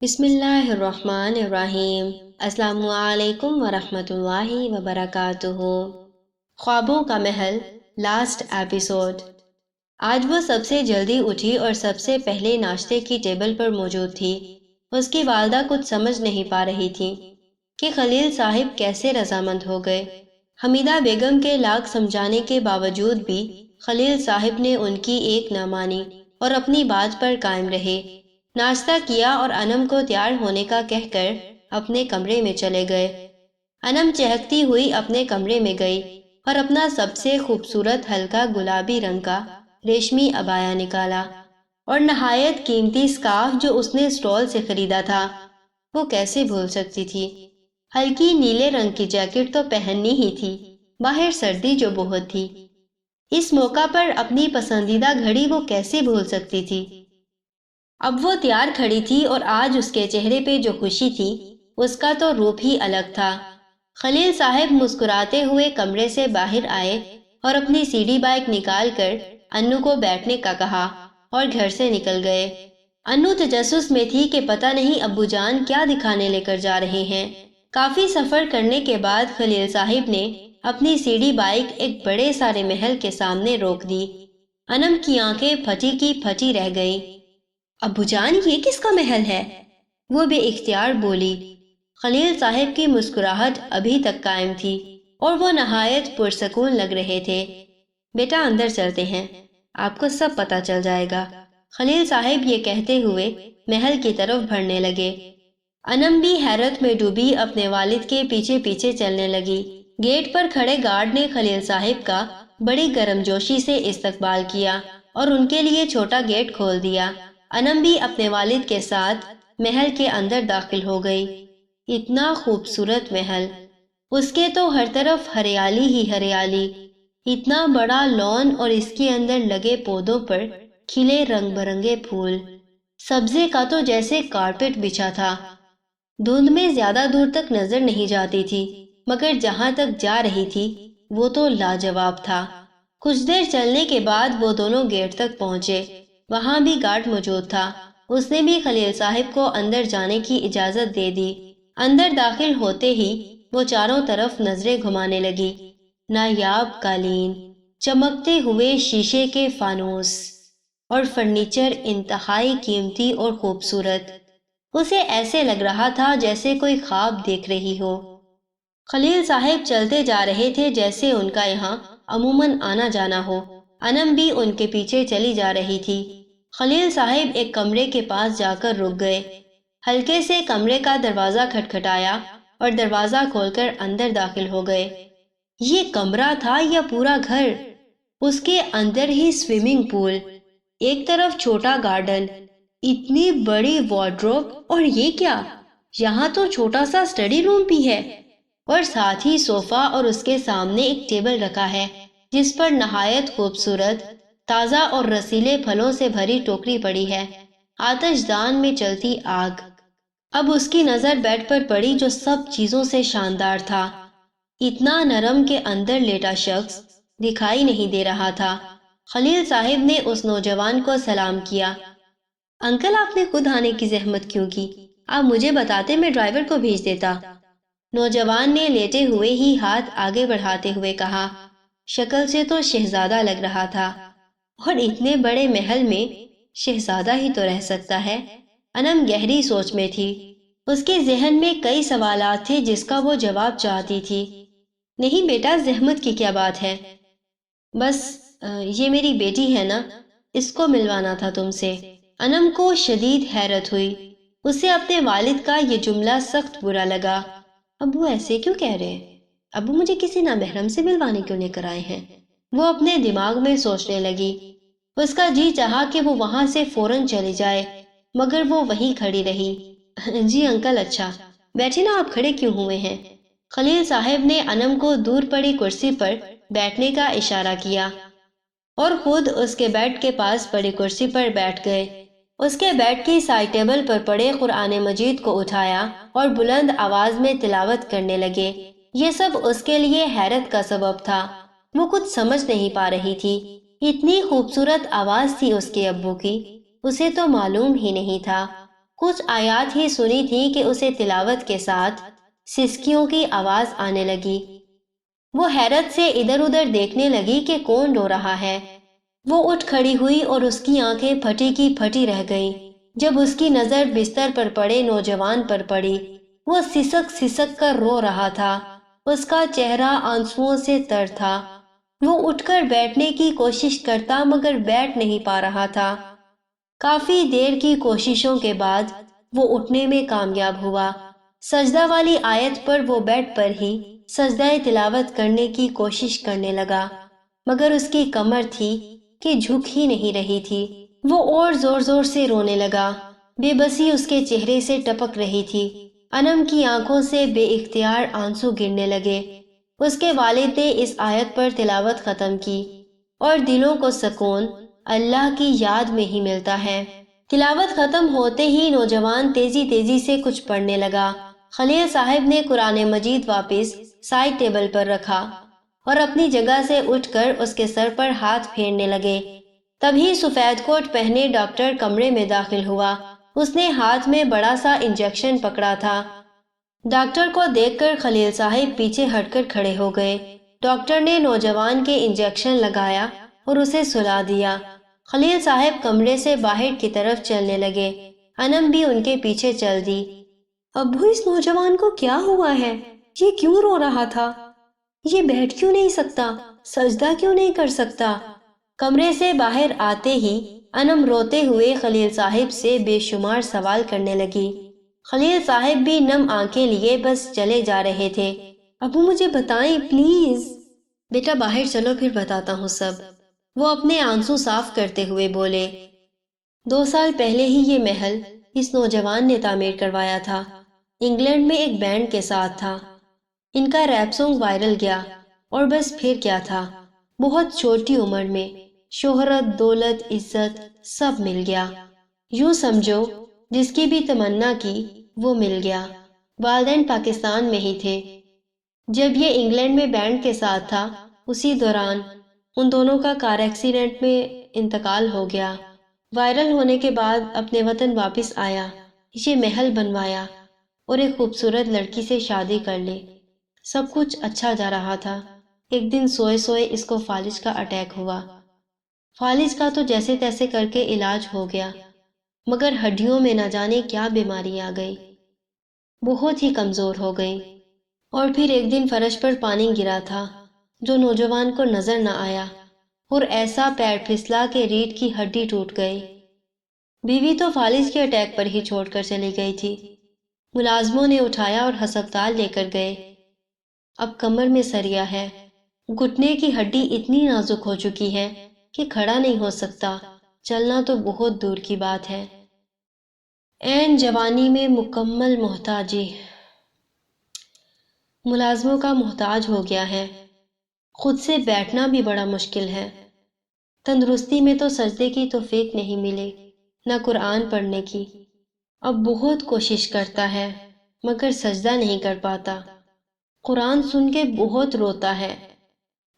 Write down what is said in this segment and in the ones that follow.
بسم اللہ الرحمن الرحیم۔ السلام علیکم ورحمۃ اللہ وبرکاتہ۔ خوابوں کا محل، لاسٹ ایپیسوڈ۔ آج وہ سب سے جلدی اٹھی اور سب سے پہلے ناشتے کی ٹیبل پر موجود تھی۔ اس کی والدہ کچھ سمجھ نہیں پا رہی تھی کہ خلیل صاحب کیسے رضامند ہو گئے۔ حمیدہ بیگم کے لاکھ سمجھانے کے باوجود بھی خلیل صاحب نے ان کی ایک نہ مانی اور اپنی بات پر قائم رہے۔ ناشتہ کیا اور انم کو تیار ہونے کا کہہ کر اپنے کمرے میں چلے گئے۔ انم چہکتی ہوئی اپنے کمرے میں گئی اور اپنا سب سے خوبصورت ہلکا گلابی رنگ کا ریشمی عبایا نکالا اور نہایت قیمتی سکارف جو اس نے اسٹال سے خریدا تھا وہ کیسے بھول سکتی تھی۔ ہلکی نیلے رنگ کی جیکٹ تو پہننی ہی تھی، باہر سردی جو بہت تھی۔ اس موقع پر اپنی پسندیدہ گھڑی وہ کیسے بھول سکتی تھی۔ اب وہ تیار کھڑی تھی اور آج اس کے چہرے پہ جو خوشی تھی اس کا تو روپ ہی الگ تھا۔ خلیل صاحب مسکراتے ہوئے کمرے سے باہر آئے اور اپنی سی ڈی بائک نکال کر انو کو بیٹھنے کا کہا اور گھر سے نکل گئے۔ انو تجسس میں تھی کہ پتہ نہیں ابو جان کیا دکھانے لے کر جا رہے ہیں۔ کافی سفر کرنے کے بعد خلیل صاحب نے اپنی سی ڈی بائک ایک بڑے سارے محل کے سامنے روک دی۔ انم کی آنکھیں پھٹی کی پھٹی رہ گئی۔ ابو جان یہ کس کا محل ہے؟ وہ بے اختیار بولی۔ خلیل صاحب کی مسکراہٹ ابھی تک قائم تھی اور وہ نہایت پرسکون لگ رہے تھے۔ بیٹا اندر چلتے ہیں، آپ کو سب پتہ چل جائے گا۔ خلیل صاحب یہ کہتے ہوئے محل کی طرف بڑھنے لگے۔ انم بھی حیرت میں ڈوبی اپنے والد کے پیچھے پیچھے چلنے لگی۔ گیٹ پر کھڑے گارڈ نے خلیل صاحب کا بڑی گرم جوشی سے استقبال کیا اور ان کے لیے چھوٹا گیٹ کھول دیا۔ انم بھی اپنے والد کے ساتھ محل کے اندر داخل ہو گئی۔ اتنا خوبصورت محل، اس کے تو ہر طرف ہریالی ہی ہریالی، اتنا بڑا لان اور اس کے اندر لگے پودوں پر کھلے رنگ برنگے پھول، سبزے کا تو جیسے کارپیٹ بچھا تھا۔ دھند میں زیادہ دور تک نظر نہیں جاتی تھی مگر جہاں تک جا رہی تھی وہ تو لاجواب تھا۔ کچھ دیر چلنے کے بعد وہ دونوں گیٹ تک پہنچے۔ وہاں بھی گارڈ موجود تھا۔ اس نے بھی خلیل صاحب کو اندر جانے کی اجازت دے دی۔ اندر داخل ہوتے ہی وہ چاروں طرف نظریں گھمانے لگی۔ نایاب قالین، چمکتے ہوئے شیشے کے فانوس اور فرنیچر انتہائی قیمتی اور خوبصورت۔ اسے ایسے لگ رہا تھا جیسے کوئی خواب دیکھ رہی ہو۔ خلیل صاحب چلتے جا رہے تھے جیسے ان کا یہاں عموماً آنا جانا ہو۔ انم بھی ان کے پیچھے چلی جا رہی تھی۔ خلیل صاحب ایک کمرے کے پاس جا کر رک گئے۔ ہلکے سے کمرے کا دروازہ کھٹکھٹایا اور دروازہ کھول کر اندر داخل ہو گئے۔ یہ کمرہ تھا یا پورا گھر؟ اس کے اندر ہی سوئمنگ پول، ایک طرف چھوٹا گارڈن، اتنی بڑی وارڈروب، اور یہ کیا؟ یہاں تو چھوٹا سا اسٹڈی روم بھی ہے اور ساتھ ہی صوفہ اور اس کے سامنے ایک ٹیبل رکھا ہے جس پر نہایت خوبصورت تازہ اور رسیلے پھلوں سے بھری ٹوکری پڑی ہے، آتش دان میں چلتی آگ۔ اب اس کی نظر بیڈ پر پڑی جو سب چیزوں سے شاندار تھا، اتنا نرم کہ اندر لیٹا شخص دکھائی نہیں دے رہا تھا۔ خلیل صاحب نے اس نوجوان کو سلام کیا۔ انکل آپ نے خود آنے کی زحمت کیوں کی؟ آپ مجھے بتاتے میں ڈرائیور کو بھیج دیتا۔ نوجوان نے لیٹے ہوئے ہی ہاتھ آگے بڑھاتے ہوئے کہا۔ شکل سے تو شہزادہ لگ رہا تھا، اور اتنے بڑے محل میں شہزادہ ہی تو رہ سکتا ہے۔ انم گہری سوچ میں تھی۔ اس کے ذہن میں کئی سوالات تھے جس کا وہ جواب چاہتی تھی۔ نہیں بیٹا، زحمت کی کیا بات ہے؟ بس یہ میری بیٹی ہے نا، اس کو ملوانا تھا تم سے۔ انم کو شدید حیرت ہوئی۔ اسے اپنے والد کا یہ جملہ سخت برا لگا۔ ابو ایسے کیوں کہہ رہے ہیں؟ ابو مجھے کسی نامحرم سے ملوانے کیوں لے کر آئے ہیں؟ وہ اپنے دماغ میں سوچنے لگی۔ اس کا جی چاہا کہ وہ وہاں سے فوراً چلی جائے مگر وہ وہیں کھڑی رہی۔ جی انکل، اچھا بیٹھے نا، آپ کھڑے کیوں ہوئے ہیں؟ خلیل صاحب نے انم کو دور پڑی کرسی پر بیٹھنے کا اشارہ کیا اور خود اس کے بیڈ کے پاس پڑی کرسی پر بیٹھ گئے۔ اس کے بیڈ کی سائڈ ٹیبل پر پڑے قرآن مجید کو اٹھایا اور بلند آواز میں تلاوت کرنے لگے۔ یہ سب اس کے لیے حیرت کا سبب تھا۔ وہ کچھ سمجھ نہیں پا رہی تھی۔ اتنی خوبصورت آواز تھی اس کے ابو کی، اسے تو معلوم ہی نہیں تھا۔ کچھ آیات ہی سنی تھی کہ اسے تلاوت کے ساتھ سسکیوں کی آواز آنے لگی۔ وہ حیرت سے ادھر ادھر دیکھنے لگی کہ کون رو رہا ہے۔ وہ اٹھ کھڑی ہوئی اور اس کی آنکھیں پھٹی کی پھٹی رہ گئیں۔ جب اس کی نظر بستر پر پڑے نوجوان پر پڑی، وہ سسک سسک کر رو رہا تھا۔ اس کا چہرہ آنسوؤں سے تر تھا۔ وہ اٹھ کر بیٹھنے کی کوشش کرتا مگر بیٹھ نہیں پا رہا تھا۔ کافی دیر کی کوششوں کے بعد وہ اٹھنے میں کامیاب ہوا۔ سجدہ والی آیت پر وہ بیڈ پر ہی سجدہ تلاوت کرنے کی کوشش کرنے لگا، مگر اس کی کمر تھی کہ جھک ہی نہیں رہی تھی۔ وہ اور زور زور سے رونے لگا۔ بے بسی اس کے چہرے سے ٹپک رہی تھی۔ انم کی آنکھوں سے بے اختیار آنسو گرنے لگے۔ اس کے والد نے اس آیت پر تلاوت ختم کی، اور دلوں کو سکون اللہ کی یاد میں ہی ملتا ہے۔ تلاوت ختم ہوتے ہی نوجوان تیزی تیزی سے کچھ پڑھنے لگا۔ خلیل صاحب نے قرآن مجید واپس سائڈ ٹیبل پر رکھا اور اپنی جگہ سے اٹھ کر اس کے سر پر ہاتھ پھیرنے لگے۔ تبھی سفید کوٹ پہنے ڈاکٹر کمرے میں داخل ہوا۔ اس نے ہاتھ میں بڑا سا انجیکشن پکڑا تھا۔ ڈاکٹر کو دیکھ کر خلیل صاحب پیچھے ہٹ کر کھڑے ہو گئے۔ ڈاکٹر نے نوجوان کے انجیکشن لگایا اور اسے سلا دیا۔ خلیل صاحب کمرے سے باہر کی طرف چلنے لگے۔ انم بھی ان کے پیچھے چل دی۔ ابو، اس نوجوان کو کیا ہوا ہے؟ یہ کیوں رو رہا تھا؟ یہ بیٹھ کیوں نہیں سکتا؟ سجدہ کیوں نہیں کر سکتا؟ کمرے سے باہر آتے ہی انم روتے ہوئے خلیل صاحب سے بے شمار سوال کرنے لگی۔ خلیل صاحب بھی نم آنکھیں لیے بس چلے جا رہے تھے۔ ابو مجھے بتائیں پلیز۔ بیٹا باہر چلو پھر بتاتا ہوں سب، وہ اپنے آنسو صاف کرتے ہوئے بولے۔ 2 سال پہلے ہی یہ محل اس نوجوان نے تعمیر کروایا تھا۔ انگلینڈ میں ایک بینڈ کے ساتھ تھا۔ ان کا ریپ سانگ وائرل گیا، اور بس پھر کیا تھا، بہت چھوٹی عمر میں شہرت، دولت، عزت سب مل گیا۔ یوں سمجھو جس کی بھی تمنا کی وہ مل گیا۔ والدین پاکستان میں ہی تھے۔ جب یہ انگلینڈ میں بینڈ کے ساتھ تھا، اسی دوران ان دونوں کا کار ایکسیڈنٹ میں انتقال ہو گیا۔ وائرل ہونے کے بعد اپنے وطن واپس آیا، یہ محل بنوایا اور ایک خوبصورت لڑکی سے شادی کر لی۔ سب کچھ اچھا جا رہا تھا۔ ایک دن سوئے سوئے اس کو فالج کا اٹیک ہوا۔ فالج کا تو جیسے تیسے کر کے علاج ہو گیا، مگر ہڈیوں میں نہ جانے کیا بیماری آ گئی، بہت ہی کمزور ہو گئی۔ اور پھر ایک دن فرش پر پانی گرا تھا جو نوجوان کو نظر نہ آیا، اور ایسا پیر پھسلا کہ ریڑھ کی ہڈی ٹوٹ گئی۔ بیوی تو فالج کے اٹیک پر ہی چھوڑ کر چلی گئی تھی۔ ملازموں نے اٹھایا اور ہسپتال لے کر گئے۔ اب کمر میں سریا ہے، گھٹنے کی ہڈی اتنی نازک ہو چکی ہے کہ کھڑا نہیں ہو سکتا، چلنا تو بہت دور کی بات ہے۔ عین جوانی میں مکمل محتاجی، ملازموں کا محتاج ہو گیا ہے۔ خود سے بیٹھنا بھی بڑا مشکل ہے۔ تندرستی میں تو سجدے کی توفیق نہیں ملی، نہ قرآن پڑھنے کی۔ اب بہت کوشش کرتا ہے مگر سجدہ نہیں کر پاتا۔ قرآن سن کے بہت روتا ہے،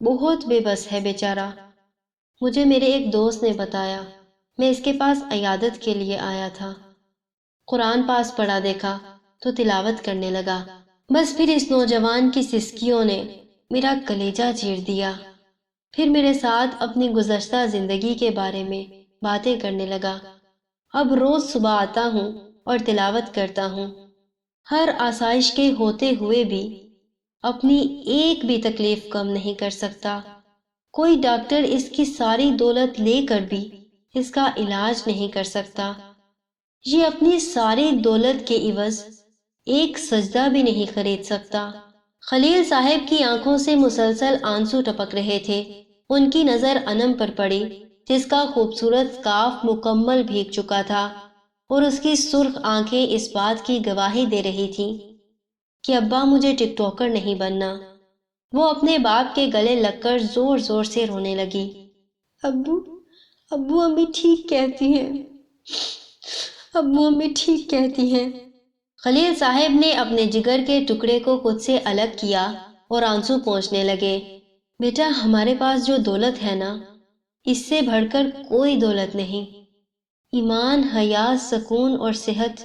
بہت بے بس ہے بیچارہ۔ مجھے میرے ایک دوست نے بتایا، میں اس کے پاس عیادت کے لیے آیا تھا۔ قرآن پاس پڑھا دیکھا تو تلاوت کرنے لگا۔ بس پھر اس نوجوان کی سسکیوں نے میرا کلیجہ چیر دیا۔ پھر میرے ساتھ اپنی گزشتہ زندگی کے بارے میں باتیں کرنے لگا۔ اب روز صبح آتا ہوں اور تلاوت کرتا ہوں۔ ہر آسائش کے ہوتے ہوئے بھی اپنی ایک بھی تکلیف کم نہیں کر سکتا۔ کوئی ڈاکٹر اس کی ساری دولت لے کر بھی اس کا علاج نہیں کر سکتا۔ یہ اپنی ساری دولت کے عوض ایک سجدہ بھی نہیں خرید سکتا۔ خلیل صاحب کی آنکھوں سے مسلسل آنسو ٹپک رہے تھے۔ ان کی نظر انم پر پڑی، جس کا خوبصورت سکارف مکمل بھیگ چکا تھا، اور اس کی سرخ آنکھیں اس بات کی گواہی دے رہی تھیں کہ ابا مجھے ٹک ٹاکر نہیں بننا۔ وہ اپنے باپ کے گلے لگ کر زور زور سے رونے لگی۔ ابو امی ٹھیک کہتی ہیں، ابو امی ٹھیک کہتی ہیں۔ خلیل صاحب نے اپنے جگر کے ٹکڑے کو خود سے الگ کیا اور آنسو پونچھنے لگے۔ بیٹا ہمارے پاس جو دولت ہے نا، اس سے بڑھ کر کوئی دولت نہیں۔ ایمان، حیا، سکون اور صحت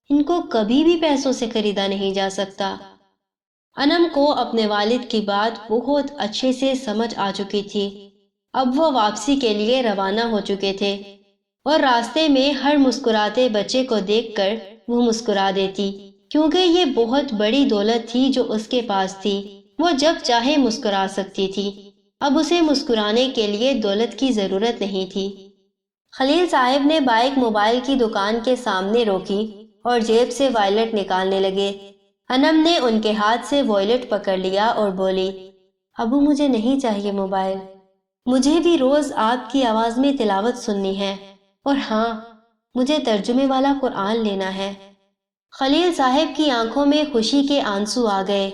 ان کو کبھی بھی پیسوں سے خریدا نہیں جا سکتا۔ انم کو اپنے والد کی بات بہت اچھے سے سمجھ آ چکی تھی۔ اب وہ واپسی کے لیے روانہ ہو چکے تھے اور راستے میں ہر مسکراتے بچے کو دیکھ کر وہ مسکرا دیتی، کیونکہ یہ بہت بڑی دولت تھی جو اس کے پاس تھی۔ وہ جب چاہے مسکرا سکتی تھی۔ اب اسے مسکرانے کے لیے دولت کی ضرورت نہیں تھی۔ خلیل صاحب نے بائک موبائل کی دکان کے سامنے روکی اور جیب سے وائلٹ نکالنے لگے۔ انم نے ان کے ہاتھ سے وائلٹ پکڑ لیا اور بولی، ابو مجھے نہیں چاہیے موبائل، مجھے بھی روز آپ کی آواز میں تلاوت سننی ہے، اور ہاں مجھے ترجمے والا قرآن لینا ہے۔ خلیل صاحب کی آنکھوں میں خوشی کے آنسو آ گئے۔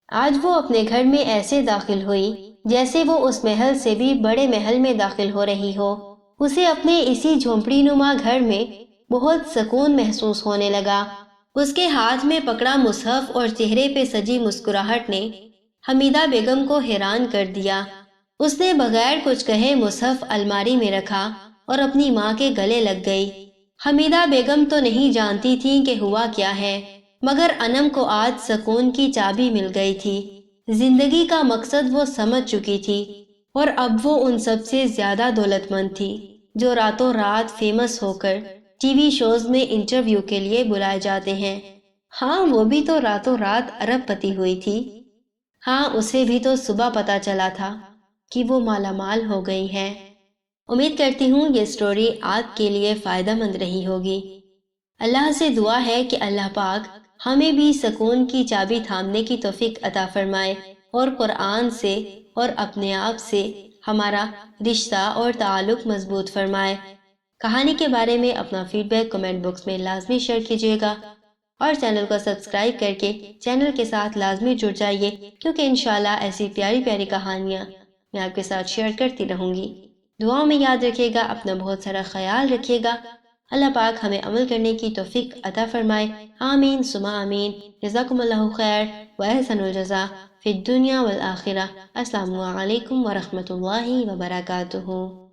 آج وہ اپنے گھر میں ایسے داخل ہوئی جیسے وہ اس محل سے بھی بڑے محل میں داخل ہو رہی ہو۔ اسے اپنے اسی جھونپڑی نما گھر میں بہت سکون محسوس ہونے لگا۔ اس کے ہاتھ میں پکڑا مصحف اور چہرے پہ سجی مسکراہٹ نے حمیدہ بیگم کو حیران کر دیا۔ اس نے بغیر کچھ کہے مصحف الماری میں رکھا اور اپنی ماں کے گلے لگ گئی۔ حمیدہ بیگم تو نہیں جانتی تھی کہ ہوا کیا ہے، مگر انم کو آج سکون کی چابی مل گئی تھی۔ زندگی کا مقصد وہ سمجھ چکی تھی، اور اب وہ ان سب سے زیادہ دولت مند تھی جو راتوں رات فیمس ہو کر ٹی وی شوز میں انٹرویو کے لیے بلائے جاتے ہیں۔ ہاں وہ بھی تو راتوں رات ارب پتی ہوئی تھی۔ ہاں اسے بھی تو صبح پتا چلا تھا کہ وہ مالا مال ہو گئی ہے۔ امید کرتی ہوں یہ سٹوری آپ کے لیے فائدہ مند رہی ہوگی۔ اللہ سے دعا ہے کہ اللہ پاک ہمیں بھی سکون کی چابی تھامنے کی توفیق عطا فرمائے، اور قرآن سے اور اپنے آپ سے ہمارا رشتہ اور تعلق مضبوط فرمائے۔ کہانی کے بارے میں اپنا فیڈ بیک کمنٹ باکس میں لازمی شیئر کیجیے گا، اور چینل کو سبسکرائب کر کے چینل کے ساتھ لازمی جڑ جائیے، کیونکہ انشاءاللہ ایسی پیاری پیاری کہانیاں میں آپ کے ساتھ شیئر کرتی رہوں گی۔ دعاؤں میں یاد رکھیے گا، اپنا بہت سارا خیال رکھیے گا۔ اللہ پاک ہمیں عمل کرنے کی توفیق عطا فرمائے۔ آمین ثم آمین۔ جزاکم اللہ خیر و احسن الجزاء فی الدنیا والآخرہ۔ السلام علیکم ورحمۃ اللہ وبرکاتہ۔